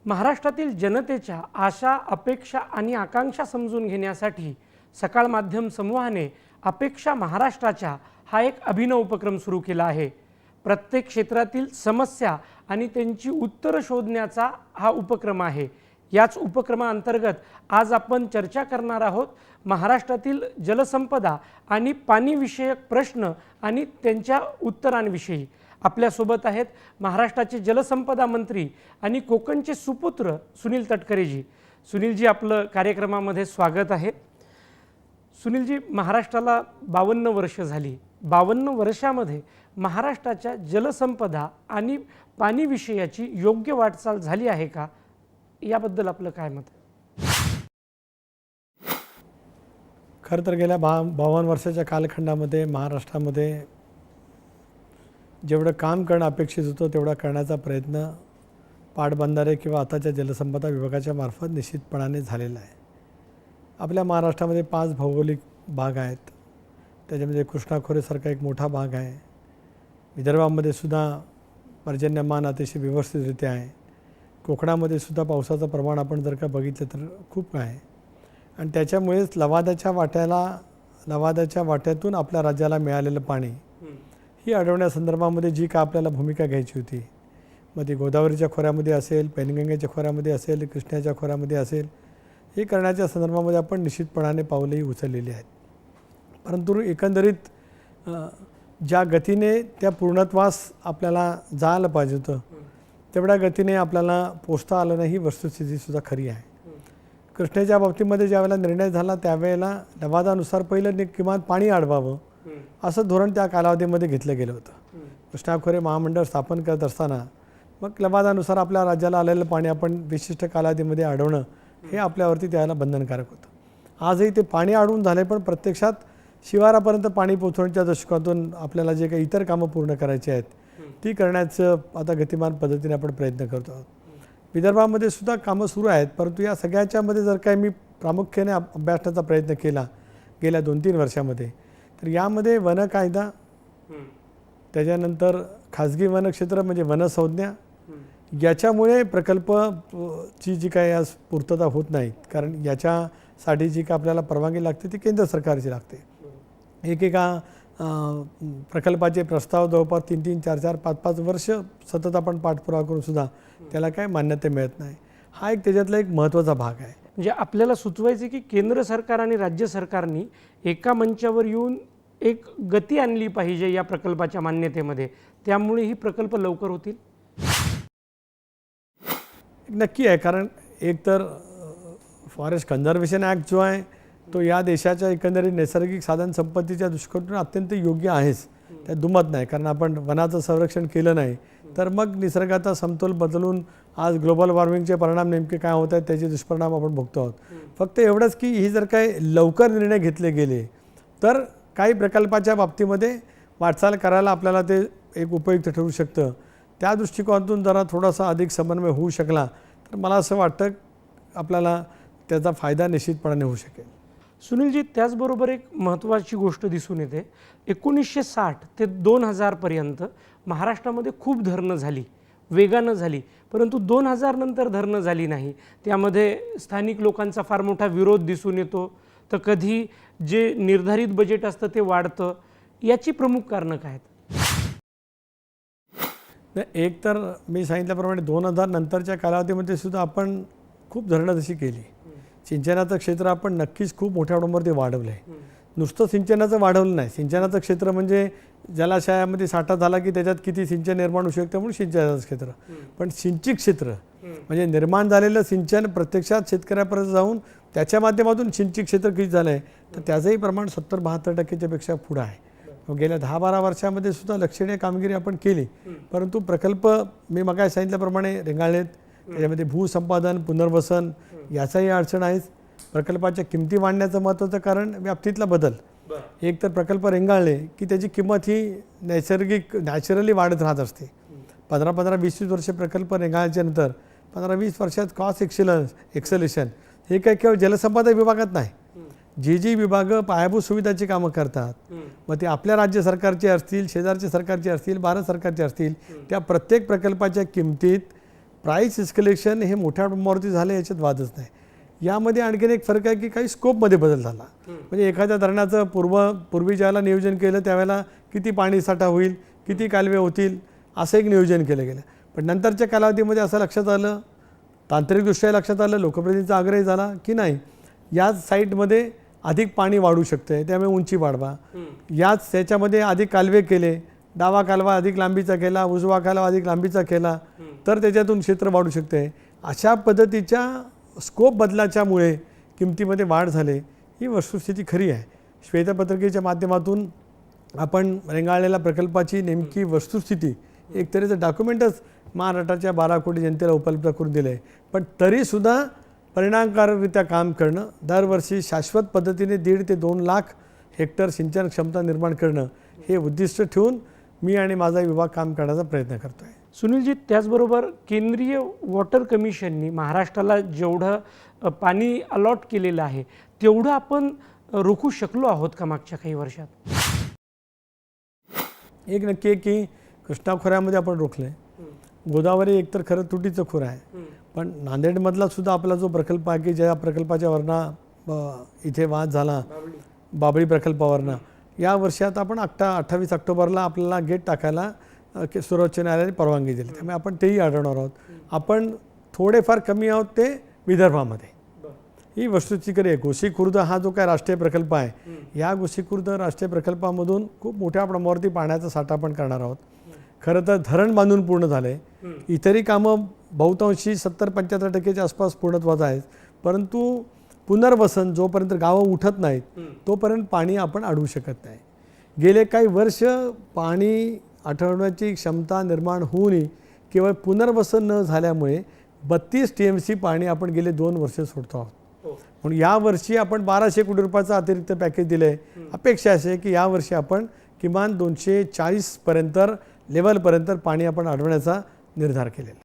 महाराष्ट्रातील जनतेच्या आशा, अपेक्षा आणि आकांक्षा समजून घेण्यासाठी सकाळ माध्यम समूहाने अपेक्षा महाराष्ट्राच्या हा एक अभिनव उपक्रम सुरू केला आहे। प्रत्येक क्षेत्रातील समस्या आणि त्यांची उत्तरं शोधण्याचा हा उपक्रम आहे। याच उपक्रमाअंतर्गत आज आपण चर्चा करणार आहोत महाराष्ट्रातील जलसंपदा आणि पाणीविषयक प्रश्न आणि त्यांच्या उत्तरांविषयी। आपल्यासोबत आहेत महाराष्ट्राचे जलसंपदा मंत्री आणि कोकणचे सुपुत्र सुनील तटकरेजी। सुनीलजी, आपलं कार्यक्रमामध्ये स्वागत आहे। सुनीलजी, महाराष्ट्राला 52 वर्ष झाली। 52 वर्षामध्ये महाराष्ट्राच्या जलसंपदा आणि पाणी विषयाची योग्य वाटचाल झाली आहे का, याबद्दल आपलं काय मत आहे? खरं तर गेल्या 52 वर्षाच्या कालखंडामध्ये महाराष्ट्रामध्ये जेवढं काम करणं अपेक्षित होतं तेवढा करण्याचा प्रयत्न पाटबंधारे किंवा आताच्या जलसंपदा विभागाच्या मार्फत निश्चितपणाने झालेला आहे। आपल्या महाराष्ट्रामध्ये 5 भौगोलिक भाग आहेत। त्याच्यामध्ये कृष्णा खोरेसारखा एक मोठा भाग आहे। विदर्भामध्ये सुद्धा पर्जन्यमान अतिशय व्यवस्थितरित्या आहे। कोकणामध्ये सुद्धा पावसाचं प्रमाण आपण जर का बघितलं तर खूप आहे आणि त्याच्यामुळेच लवादाच्या वाट्यातून आपल्या राज्याला मिळालेलं पाणी ही अडवण्यासंदर्भामध्ये जी का आपल्याला भूमिका घ्यायची होती, मग ती गोदावरीच्या खोऱ्यामध्ये असेल, पैनगंगेच्या खोऱ्यामध्ये असेल, कृष्णाच्या खोऱ्यामध्ये असेल, हे करण्याच्या संदर्भामध्ये आपण निश्चितपणाने पावलंही उचललेली आहेत। परंतु एकंदरीत ज्या गतीने त्या पूर्णत्वास आपल्याला जायला पाहिजे होतं तेवढ्या गतीने आपल्याला पोचता आलं नाही, ही वस्तुस्थितीसुद्धा खरी आहे। कृष्णेच्या बाबतीमध्ये ज्यावेळेला निर्णय झाला त्यावेळेला लवादानुसार पहिलं किमान पाणी अडवावं असं धोरण त्या कालावधीमध्ये घेतलं गेलं होतं। कृष्णा खोरे महामंडळ स्थापन करत असताना मग लवादानुसार आपल्या राज्याला आलेलं पाणी आपण विशिष्ट कालावधीमध्ये अडवणं हे आपल्यावरती त्याला बंधनकारक होतं। आजही ते पाणी अडवून झाले, पण प्रत्यक्षात शिवारापर्यंत पाणी पोहोचवण्याच्या दृष्टिकोनातून आपल्याला जे काही इतर कामं पूर्ण करायची आहेत ती करण्याचं आता गतिमान पद्धतीने आपण प्रयत्न करतो आहोत। विदर्भामध्ये सुद्धा कामं सुरू आहेत, परंतु या सगळ्याच्यामध्ये जर काही मी प्रामुख्याने अभ्यासण्याचा प्रयत्न केला गेल्या 2-3 वर्षामध्ये, तर यामध्ये वन कायदा, त्याच्यानंतर खाजगी वनक्षेत्र म्हणजे वनसंज्ञा, याच्यामुळे प्रकल्पची जी काही आज पूर्तता होत नाही, कारण याच्यासाठी जी का आपल्याला परवानगी लागते ती केंद्र सरकारची लागते। एकेका प्रकल्पाचे प्रस्ताव जवळपास 3-3, 4-4, 5-5 वर्ष सतत आपण पाठपुरावा करून सुद्धा त्याला काय मान्यता मिळत नाही। हा एक त्याच्यातला एक महत्त्वाचा भाग आहे। म्हणजे आपल्याला सुचवायचे की केंद्र सरकार आणि राज्य सरकारनी एका मंचावर येऊन एक गती आणली पाहिजे या प्रकल्पाच्या मान्यतेमध्ये, त्यामुळे ही प्रकल्प लवकर होतील। नक्की आहे, कारण एक तर फॉरेस्ट कन्झर्वेशन ॲक्ट जो आहे तो या देशाच्या एकंदरीत नैसर्गिक साधन संपत्तीच्या दृष्टिकोनातून अत्यंत योग्य आहेच, त्यात दुमत नाही। कारण आपण वनाचं संरक्षण केलं नाही तर मग निसर्गाचा समतोल बदलून आज ग्लोबल वॉर्मिंगचे परिणाम नेमके काय होत आहेत त्याचे दुष्परिणाम आपण बघतो आहोत। फक्त एवढंच की ही जर काही लवकर निर्णय घेतले गेले तर काही प्रकल्पाच्या बाबतीमध्ये वाटचाल करायला आपल्याला ते एक उपयुक्त ठरू शकतं। त्या दृष्टिकोनातून जरा थोडासा अधिक समन्वय होऊ शकला तर मला असं वाटतं आपल्याला त्याचा फायदा निश्चितपणाने होऊ शकेल। सुनीलजी, त्याचबरोबर एक महत्त्वाची गोष्ट दिसून येते, 1960 ते 2000 पर्यंत महाराष्ट्रामध्ये खूप धरणं झाली, वेगानं झाली, परंतु 2000 नंतर धरणं झाली नाही। त्यामध्ये स्थानिक लोकांचा फार मोठा विरोध दिसून येतो, तर कधी जे निर्धारित बजेट असतं ते वाढतं। याची प्रमुख कारणं काय आहेत? एक तर मी सांगितल्याप्रमाणे 2000 नंतरच्या कालावधीमध्ये सुद्धा आपण खूप धरणं तशी केली। सिंचनाचं क्षेत्र आपण नक्कीच खूप मोठ्या प्रमाणावरती वाढवलं आहे। नुसतं सिंचनाचं वाढवलं नाही, सिंचनाचं क्षेत्र म्हणजे जलाशयामध्ये साठा झाला की त्याच्यात किती सिंचन निर्माण होऊ शकतं म्हणून सिंचनाचं क्षेत्र, पण सिंचित क्षेत्र म्हणजे निर्माण झालेलं सिंचन प्रत्यक्षात शेतकऱ्यापर्यंत जाऊन त्याच्या माध्यमातून सिंचित क्षेत्र किती झालं आहे तर त्याचंही प्रमाण 70-72% पेक्षा पुढं आहे। गेल्या 10-12 वर्षामध्ये सुद्धा लक्षणीय कामगिरी आपण केली, परंतु प्रकल्प मी मगाशी सांगितल्याप्रमाणे रेंगाळलेत। त्याच्यामध्ये भूसंपादन, पुनर्वसन याचाही अडचण आहेच। प्रकल्पाच्या किमती वाढण्याचं महत्त्वाचं कारण व्याप्तीतला बदल। एक तर प्रकल्प रेंगाळले की त्याची किंमत ही नॅचरली वाढत राहत असते। 15-20 वर्ष प्रकल्प रेंगाळल्याच्या नंतर 15-20 वर्षात कॉस्ट एक्सेलेशन हे काय केवळ जलसंपदा विभागात नाही, जी विभागं पायाभूत सुविधाची कामं करतात, मग ते आपल्या राज्य सरकारचे असतील, शेजारच्या सरकारचे असतील, भारत सरकारचे असतील, त्या प्रत्येक प्रकल्पाच्या किमतीत प्राईस इस्कलेक्शन हे मोठ्या प्रमाणावरती झालं याच्यात वादच नाही. यामध्ये आणखीन एक फरक आहे की काही स्कोपमध्ये बदल झाला. म्हणजे एखाद्या धरणाचं पूर्वी ज्यावेळेला नियोजन केलं त्यावेळेला किती पाणी साठा होईल, किती कालवे होतील असं एक नियोजन केलं गेलं. पण नंतरच्या कालावधीमध्ये असं लक्षात आलं, तांत्रिकदृष्ट्या लक्षात आलं, लोकप्रतिनिधींचा आग्रह झाला की नाही, याच साईटमध्ये अधिक पाणी वाढू शकतं, त्यामुळे उंची वाढवा. याच त्याच्यामध्ये अधिक कालवे केले, डावा कालवा अधिक लांबीचा केला, उजवा कालवा अधिक लांबीचा केला, तर त्याच्यातून क्षेत्र वाढू शकते. अशा पद्धतीच्या स्कोप बदलाच्यामुळे किमतीमध्ये वाढ झाली, ही वस्तुस्थिती खरी आहे. श्वेतपत्रिकेच्या माध्यमातून आपण रेंगाळलेल्या प्रकल्पाची नेमकी वस्तुस्थिती एक तऱ्हेचं डॉक्युमेंटच महाराष्ट्राच्या 12 कोटी जनतेला उपलब्ध करून दिलं आहे. पण तरीसुद्धा परिणामकारकरित्या काम करणं, दरवर्षी शाश्वत पद्धतीने 1.5 ते 2 लाख हेक्टर सिंचन क्षमता निर्माण करणं हे उद्दिष्ट ठेवून मी आणि माझा विभाग काम करण्याचा प्रयत्न करतो आहे. सुनीलजी, त्याचबरोबर केंद्रीय वॉटर कमिशननी महाराष्ट्राला जेवढं पाणी अलॉट केलेलं आहे तेवढं आपण रोखू शकलो आहोत का मागच्या काही वर्षात? एक नक्की आहे की कृष्णा खोऱ्यामध्ये आपण रोखलं आहे. गोदावरी एकतर खरं तुटीचं खोरं आहे, पण नांदेडमधला सुद्धा आपला जो प्रकल्प आहे की ज्या प्रकल्पाच्या वरना इथे वाद झाला, बाबळी प्रकल्पावरनं, या वर्षात आपण 28 ऑक्टोबरला आपल्याला गेट टाकायला सर्वोच्च न्यायालयाने परवानगी दिली. त्यामुळे आपण तेही अडवणार आहोत. आपण थोडेफार कमी आहोत ते विदर्भामध्ये. ही वस्तुस्थिती आहे. गोसीखुर्द हा जो काय राष्ट्रीय प्रकल्प आहे, या गोसीखुर्द राष्ट्रीय प्रकल्पामधून खूप मोठ्या प्रमाणावरती पाण्याचा साठा आपण करणार आहोत. खरं तर धरण बांधून पूर्ण झालं आहे. इतरही कामं बहुतांशी 70-75% आसपास पूर्णत्वाच आहेत. परंतु पुनर्वसन जोपर्यंत गावं उठत नाहीत तोपर्यंत पाणी आपण अडवू शकत नाही. गेले काही वर्ष पाणी आठवण्याची क्षमता निर्माण होऊनही केवळ पुनर्वसन न झाल्यामुळे 32 TMC पाणी आपण गेले 2 वर्ष सोडतो आहोत. म्हणून यावर्षी आपण 1200 कोटी रुपयाचं अतिरिक्त पॅकेज दिलं आहे. अपेक्षा अशी आहे की यावर्षी आपण किमान 240 लेवलपर्यंत पाणी आपण अडवण्याचा निर्धार केलेला आहे.